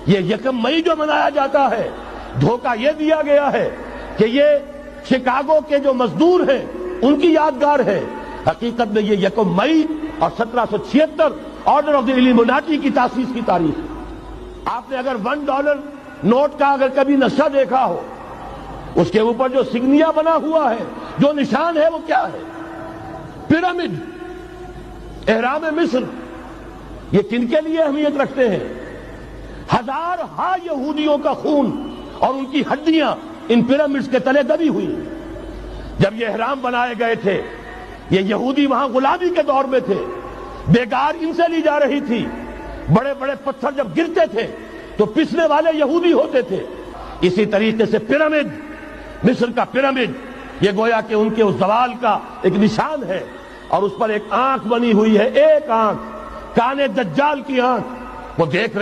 یہ یکم مئی جو منایا جاتا ہے، دھوکہ یہ دیا گیا ہے کہ یہ شکاگو کے جو مزدور ہیں ان کی یادگار ہے۔ حقیقت میں یہ یکم مئی اور 1776 آرڈر آف دی ایلیموناٹی کی تاسیس کی تاریخ ہے۔ آپ نے اگر $1 نوٹ کا اگر کبھی نقشہ دیکھا ہو، اس کے اوپر جو سگنیا بنا ہوا ہے، جو نشان ہے، وہ کیا ہے؟ پیرامڈ، احرام مصر۔ یہ کن کے لیے اہمیت رکھتے ہیں؟ ہزارہا یہودیوں کا خون اور ان کی ہڈیاں ان پیرامڈز کے تلے دبی ہوئی۔ جب یہ احرام بنائے گئے تھے، یہ یہودی وہاں غلامی کے دور میں تھے، بیگار ان سے لی جا رہی تھی۔ بڑے بڑے پتھر جب گرتے تھے تو پسنے والے یہودی ہوتے تھے۔ اسی طریقے سے پیرامڈ، مصر کا پیرامڈ، یہ گویا کہ ان کے اس زوال کا ایک نشان ہے، اور اس پر ایک آنکھ بنی ہوئی ہے، ایک آنکھ، کان دجال کی آنکھ، وہ دیکھ رہے